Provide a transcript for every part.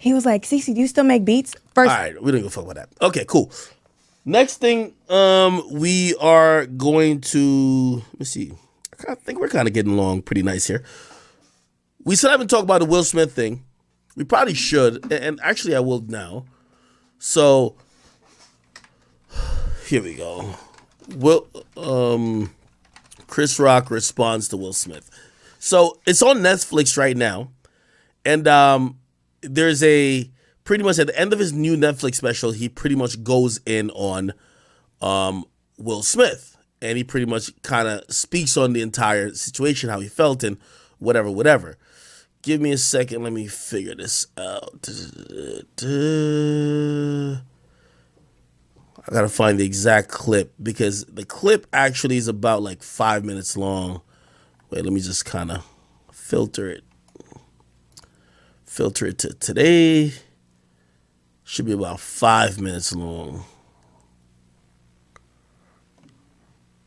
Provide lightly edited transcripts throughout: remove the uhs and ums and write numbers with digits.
He was like, Cece, do you still make beats? All right, we don't give a fuck about that. Okay, cool. Next thing, we are going to, let me see. I think we're kind of getting along pretty nice here. We still haven't talked about the Will Smith thing. We probably should, and actually I will now. So, here we go. Chris Rock responds to Will Smith. So, it's on Netflix right now, and there's pretty much at the end of his new Netflix special, he pretty much goes in on Will Smith. And he pretty much kind of speaks on the entire situation, how he felt and whatever. Give me a second. Let me figure this out. I got to find the exact clip because the clip actually is about like 5 minutes long. Wait, let me just kind of filter it. Filter it to today. Should be about 5 minutes long.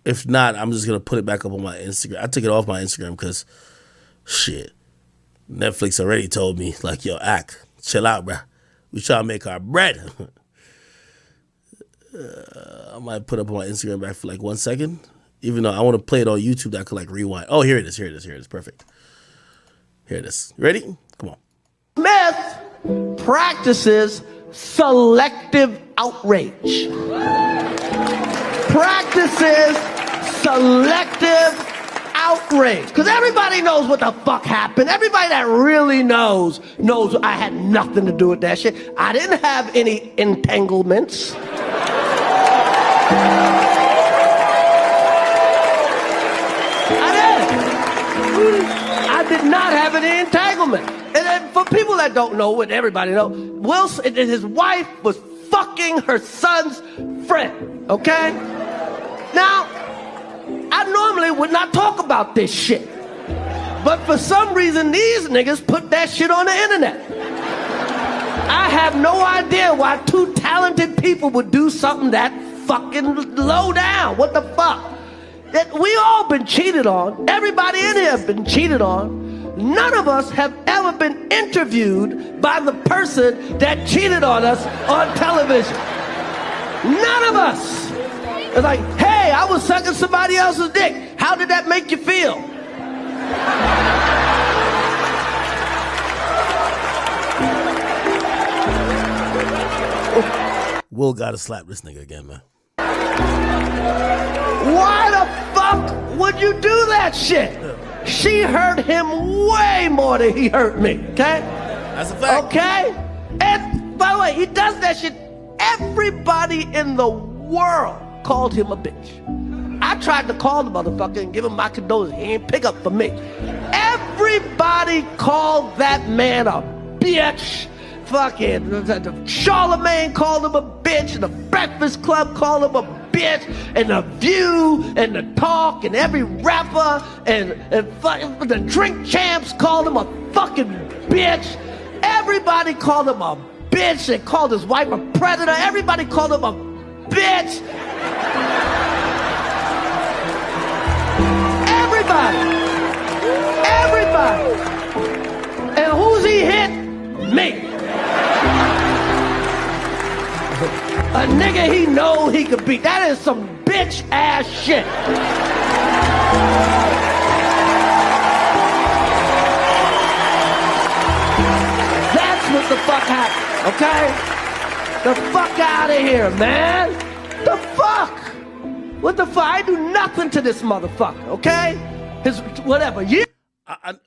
If not, I'm just going to put it back up on my Instagram. I took it off my Instagram because, shit, Netflix already told me, like, yo, chill out, bro. We trying to make our bread. I might put up on my Instagram back for like 1 second. Even though I want to play it on YouTube, that I could like rewind. Oh, here it is. Perfect. Here it is. You ready? Come on. Smith practices selective outrage. Practices selective outrage. Because everybody knows what the fuck happened. Everybody that really knows I had nothing to do with that shit. I didn't have any entanglements. I did not have any entanglement. And then for people that don't know, what everybody know, his wife was fucking her son's friend, okay? Now, I normally would not talk about this shit. But for some reason, these niggas put that shit on the internet. I have no idea why two talented people would do something that fucking low down. What the fuck? We all been cheated on. Everybody in here have been cheated on. None of us have ever been interviewed by the person that cheated on us on television. None of us. It's like, hey, I was sucking somebody else's dick. How did that make you feel? Will gotta slap this nigga again, man. Why the fuck would you do that shit? She hurt him way more than he hurt me, okay? That's a fact. Okay? And by the way, he does that shit. Everybody in the world called him a bitch. I tried to call the motherfucker and give him my condolences. He ain't pick up for me. Everybody called that man a bitch. Fucking Charlemagne called him a bitch, and the Breakfast Club called him a bitch, and The View, and The Talk, and every rapper, and the Drink Champs called him a fucking bitch. Everybody called him a bitch. They called his wife a predator. Everybody called him a bitch. Everybody. And who's he hit? Me. A nigga he know he could beat. That is some bitch ass shit. That's what the fuck happened, okay? The fuck out of here, man. The fuck? What the fuck? I do nothing to this motherfucker, okay? His whatever. You.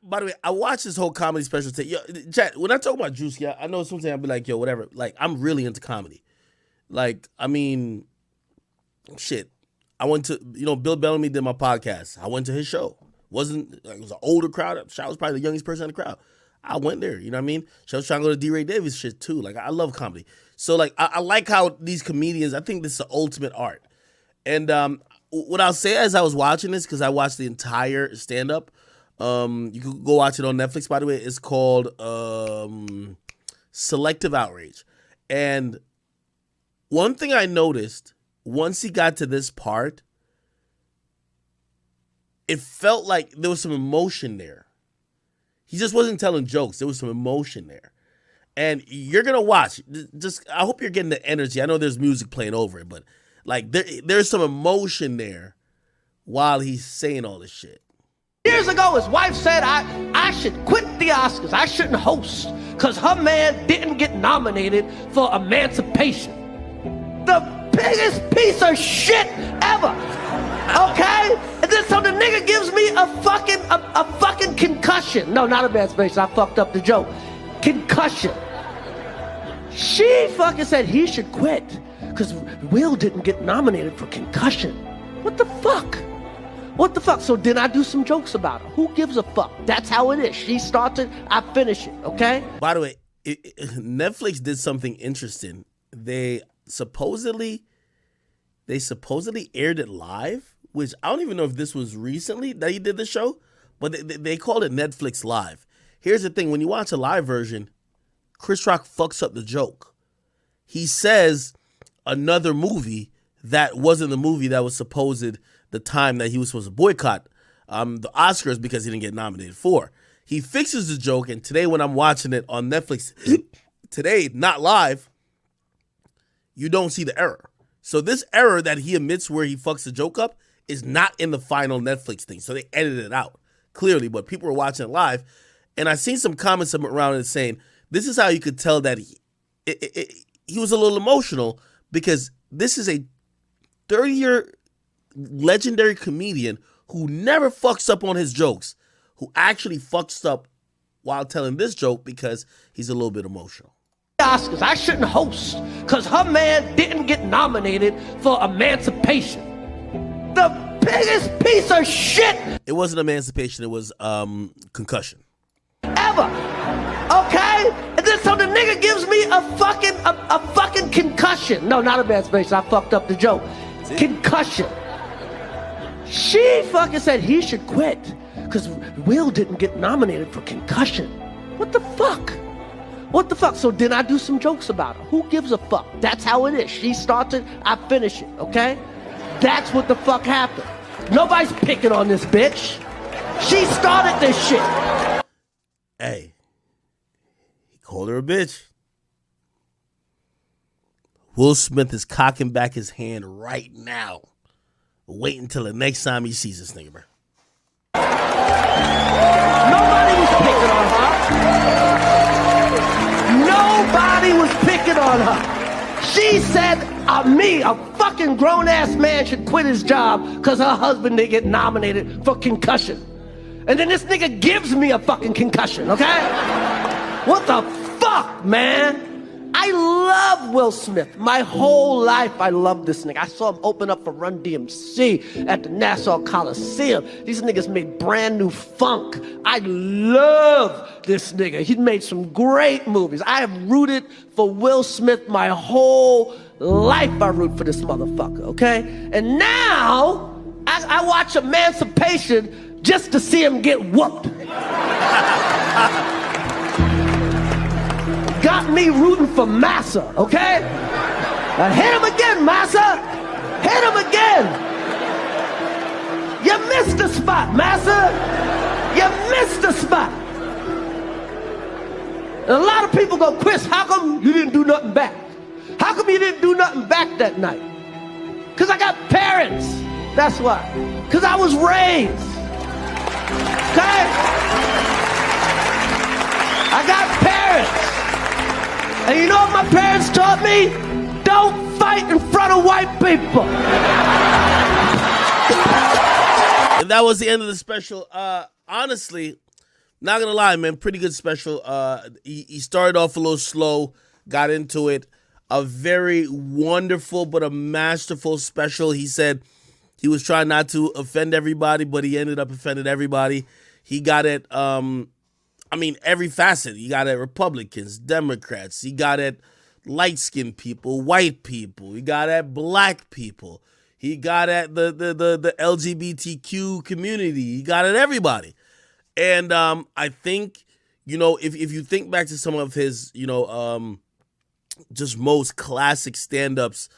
By the way, I watched this whole comedy special. Yo, chat, when I talk about Juice, yeah, I know sometimes I'll be like, yo, whatever. Like, I'm really into comedy. Like, I mean, shit. I went to, Bill Bellamy did my podcast. I went to his show. It was an older crowd. I was probably the youngest person in the crowd. I went there, you know what I mean? She was trying to go to D-Ray Davis shit too. Like, I love comedy. So, like, I like how these comedians, I think this is the ultimate art. And what I'll say as I was watching this, because I watched the entire stand-up, you can go watch it on Netflix, by the way. It's called Selective Outrage. And one thing I noticed, once he got to this part, it felt like there was some emotion there. He just wasn't telling jokes. There was some emotion there. and you're gonna watch. Just I hope you're getting the energy. I know there's music playing over it, but like there's some emotion there while he's saying all this shit. Years ago, his wife said I should quit the Oscars. I shouldn't host because her man didn't get nominated for Emancipation. The biggest piece of shit ever. Okay? And then so the nigga gives me a fucking concussion. No, not Emancipation. I fucked up the joke. Concussion. She fucking said he should quit because Will didn't get nominated for concussion. What the fuck? What the fuck? So then I do some jokes about her. Who gives a fuck? That's how it is. She starts it, I finish it, okay? By the way, Netflix did something interesting. They supposedly aired it live, which I don't even know if this was recently that he did the show, but they called it Netflix Live. Here's the thing. When you watch a live version, Chris Rock fucks up the joke. He says another movie that wasn't the movie that was supposed the time that he was supposed to boycott the Oscars because he didn't get nominated for. He fixes the joke, and today when I'm watching it on Netflix, today, not live, you don't see the error. So this error that he admits where he fucks the joke up is not in the final Netflix thing. So they edited it out, clearly, but people were watching it live. And I've seen some comments around it saying, this is how you could tell that he was a little emotional because this is a 30-year legendary comedian who never fucks up on his jokes, who actually fucks up while telling this joke because he's a little bit emotional. Oscars, I shouldn't host because her man didn't get nominated for Emancipation. The biggest piece of shit. It wasn't Emancipation, it was concussion. Ever. Okay? And then so the nigga gives me a fucking concussion. No, not Emancipation. I fucked up the joke. Concussion. She fucking said he should quit because Will didn't get nominated for concussion. What the fuck? What the fuck? So then I do some jokes about her. Who gives a fuck? That's how it is. She starts it, I finish it, okay? That's what the fuck happened. Nobody's picking on this bitch. She started this shit. Hey, he called her a bitch. Will Smith is cocking back his hand right now. Wait until the next time he sees this nigga, bro. Nobody was picking on her. Nobody was picking on her. She said, me, a fucking grown-ass man, should quit his job because her husband didn't get nominated for concussion. And then this nigga gives me a fucking concussion, okay? What the fuck, man? I love Will Smith. My whole life I loved this nigga. I saw him open up for Run DMC at the Nassau Coliseum. These niggas made brand new funk. I love this nigga. He made some great movies. I have rooted for Will Smith my whole life. I root for this motherfucker, okay? And now I watch Emancipation just to see him get whooped. Got me rooting for Massa, okay? Now hit him again, Massa. Hit him again. You missed the spot, Massa. You missed the spot. And a lot of people go, Chris, how come you didn't do nothing back? How come you didn't do nothing back that night? Because I got parents. That's why. Because I was raised. Okay? I got parents. And you know what my parents taught me? Don't fight in front of white people. And that was the end of the special. Honestly, not gonna lie, man, pretty good special. He started off a little slow, got into it. A very wonderful but a masterful special. He said he was trying not to offend everybody, but he ended up offending everybody. He got it. Every facet. He got at Republicans, Democrats. He got at light-skinned people, white people. He got at black people. He got at the LGBTQ community. He got at everybody. And I think, if you think back to some of his, just most classic stand-ups,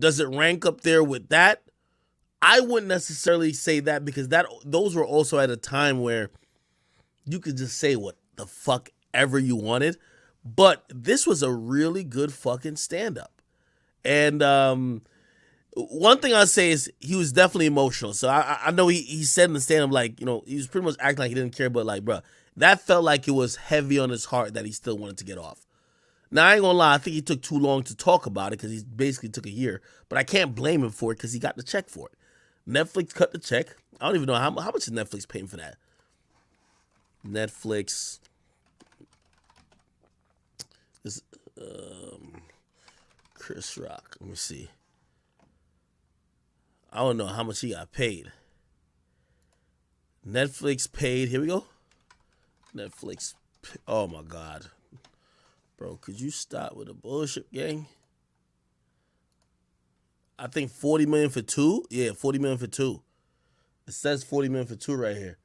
does it rank up there with that? I wouldn't necessarily say that because those were also at a time where you could just say what the fuck ever you wanted. But this was a really good fucking stand-up. And one thing I'll say is he was definitely emotional. So I know he said in the stand-up, like, you know, he was pretty much acting like he didn't care, but like, bro, that felt like it was heavy on his heart that he still wanted to get off. Now, I ain't gonna lie, I think he took too long to talk about it because he basically took a year, but I can't blame him for it because he got the check for it. Netflix cut the check. I don't even know how much is Netflix paying for that. Netflix is Chris Rock. Let me see. I don't know how much he got paid. Netflix paid. Here we go. Netflix. Oh my God. Bro, could you stop with the bullshit, gang? I think 40 million for 2. Yeah, 40 million for 2. It says 40 million for 2 right here.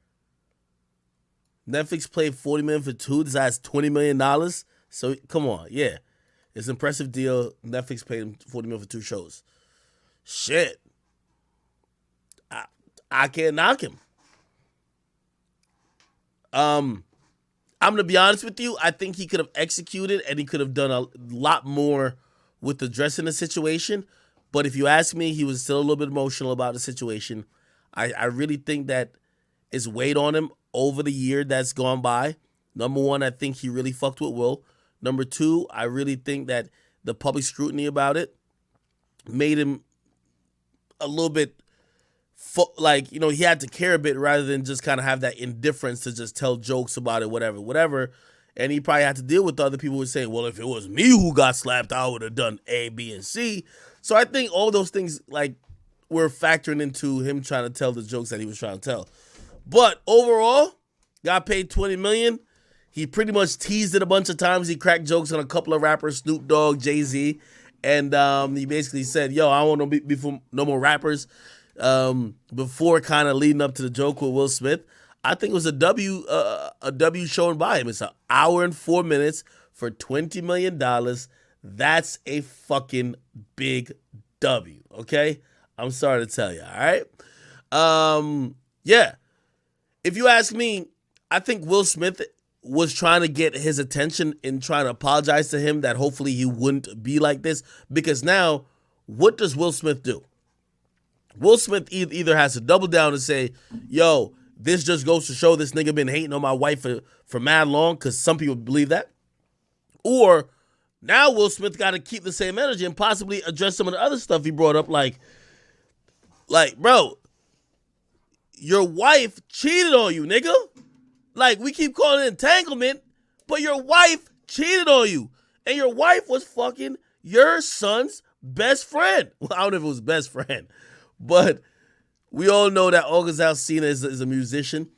Netflix paid 40 million for 2. This has $20 million. So come on, yeah. It's an impressive deal. Netflix paid him 40 million for 2 shows. Shit. I can't knock him. I'm gonna be honest with you. I think he could have executed and he could have done a lot more with addressing the situation. But if you ask me, he was still a little bit emotional about the situation. I really think that it's weighed on him over the year that's gone by. Number one, I think he really fucked with Will. Number two, I really think that the public scrutiny about it made him a little bit like, you know, he had to care a bit rather than just kind of have that indifference to just tell jokes about it, whatever. And he probably had to deal with other people who were saying, well, if it was me who got slapped, I would have done A, B, and C. So I think all those things like were factoring into him trying to tell the jokes that he was trying to tell. But overall, got paid $20 million. He pretty much teased it a bunch of times. He cracked jokes on a couple of rappers, Snoop Dogg, Jay-Z. And he basically said, yo, I don't want to be no more rappers. Before kind of leading up to the joke with Will Smith. I think it was a W shown by him. It's an hour and 4 minutes for $20 million. That's a fucking big W, okay? I'm sorry to tell you, all right? Yeah. If you ask me, I think Will Smith was trying to get his attention and trying to apologize to him that hopefully he wouldn't be like this. Because now, what does Will Smith do? Will Smith either has to double down and say, yo, this just goes to show this nigga been hating on my wife for mad long, because some people believe that. Or now Will Smith got to keep the same energy and possibly address some of the other stuff he brought up, like, bro, your wife cheated on you, nigga. Like, we keep calling it entanglement, but your wife cheated on you. And your wife was fucking your son's best friend. Well, I don't know if it was best friend. But we all know that August Alsina is a musician.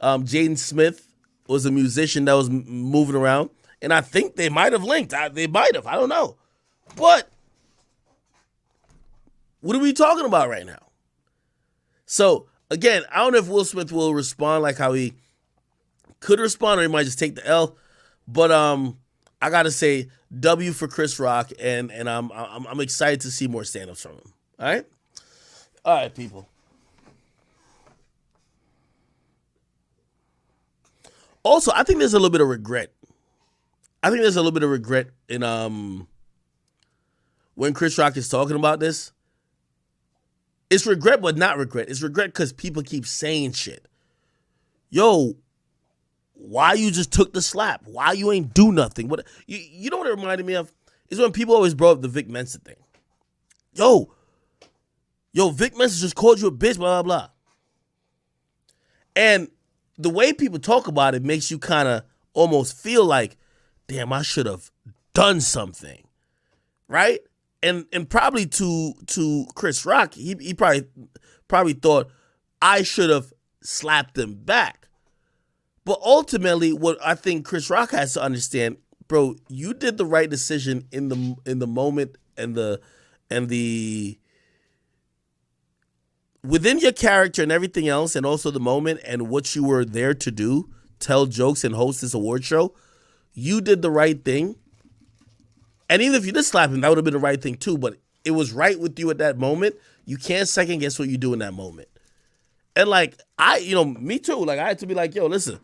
Jaden Smith was a musician that was moving around. And I think they might have linked. They might have. I don't know. But what are we talking about right now? So, again, I don't know if Will Smith will respond like how he could respond, or he might just take the L. But I got to say, W for Chris Rock. And I'm excited to see more stand-ups from him. All right? All right, people. Also, I think there's a little bit of regret. I think there's a little bit of regret in when Chris Rock is talking about this. It's regret, but not regret. It's regret because people keep saying shit. Yo, why you just took the slap? Why you ain't do nothing? What you know what it reminded me of? Is when people always brought up the Vic Mensa thing. Yo, Vic Mensa just called you a bitch, blah, blah, blah. And the way people talk about it makes you kind of almost feel like, damn, I should have done something, right? And probably to Chris Rock, he probably thought, I should have slapped him back. But ultimately, what I think Chris Rock has to understand, bro, you did the right decision in the moment and the within your character and everything else, and also the moment and what you were there to do, tell jokes and host this award show, you did the right thing. And even if you did slap him, that would have been the right thing too, but it was right with you at that moment. You can't second guess what you do in that moment. And like, me too. Like, I had to be like, yo, listen,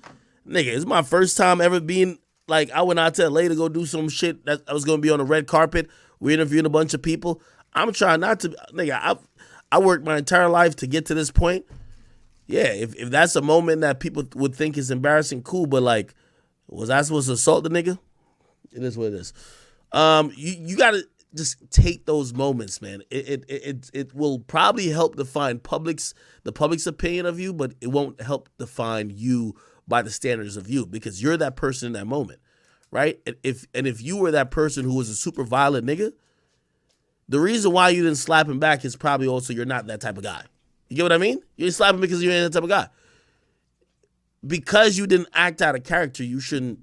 nigga, it's my first time ever being like I went out to LA to go do some shit that I was gonna be on the red carpet. We're interviewing a bunch of people. I'm trying not to, nigga. I worked my entire life to get to this point. Yeah, if that's a moment that people would think is embarrassing, cool. But like, was I supposed to assault the nigga? It is what it is. You gotta just take those moments, man. It will probably help define the public's opinion of you, but it won't help define you by the standards of you, because you're that person in that moment, right? And if you were that person who was a super violent nigga, the reason why you didn't slap him back is probably also you're not that type of guy. You get what I mean? You didn't slap him because you ain't that type of guy. Because you didn't act out of character, you shouldn't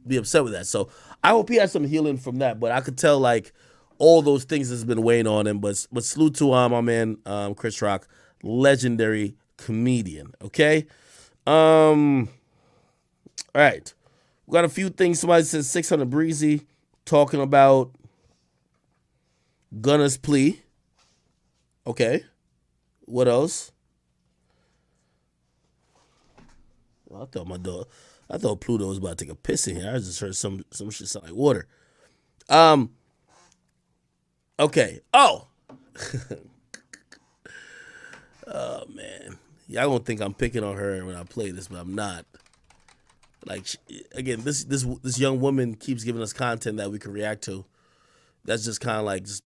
be upset with that. So I hope he has some healing from that. But I could tell like all those things has been weighing on him. But salute to my man Chris Rock, legendary comedian. Okay. All right. We got a few things. Somebody says 600 Breezy talking about Gunna's plea. Okay. What else? Well, I thought Pluto was about to take a piss in here. I just heard some shit sound like water. Okay. Oh. Oh man. Y'all gonna think I'm picking on her when I play this, but I'm not. Like again, this young woman keeps giving us content that we can react to. That's just kind of like just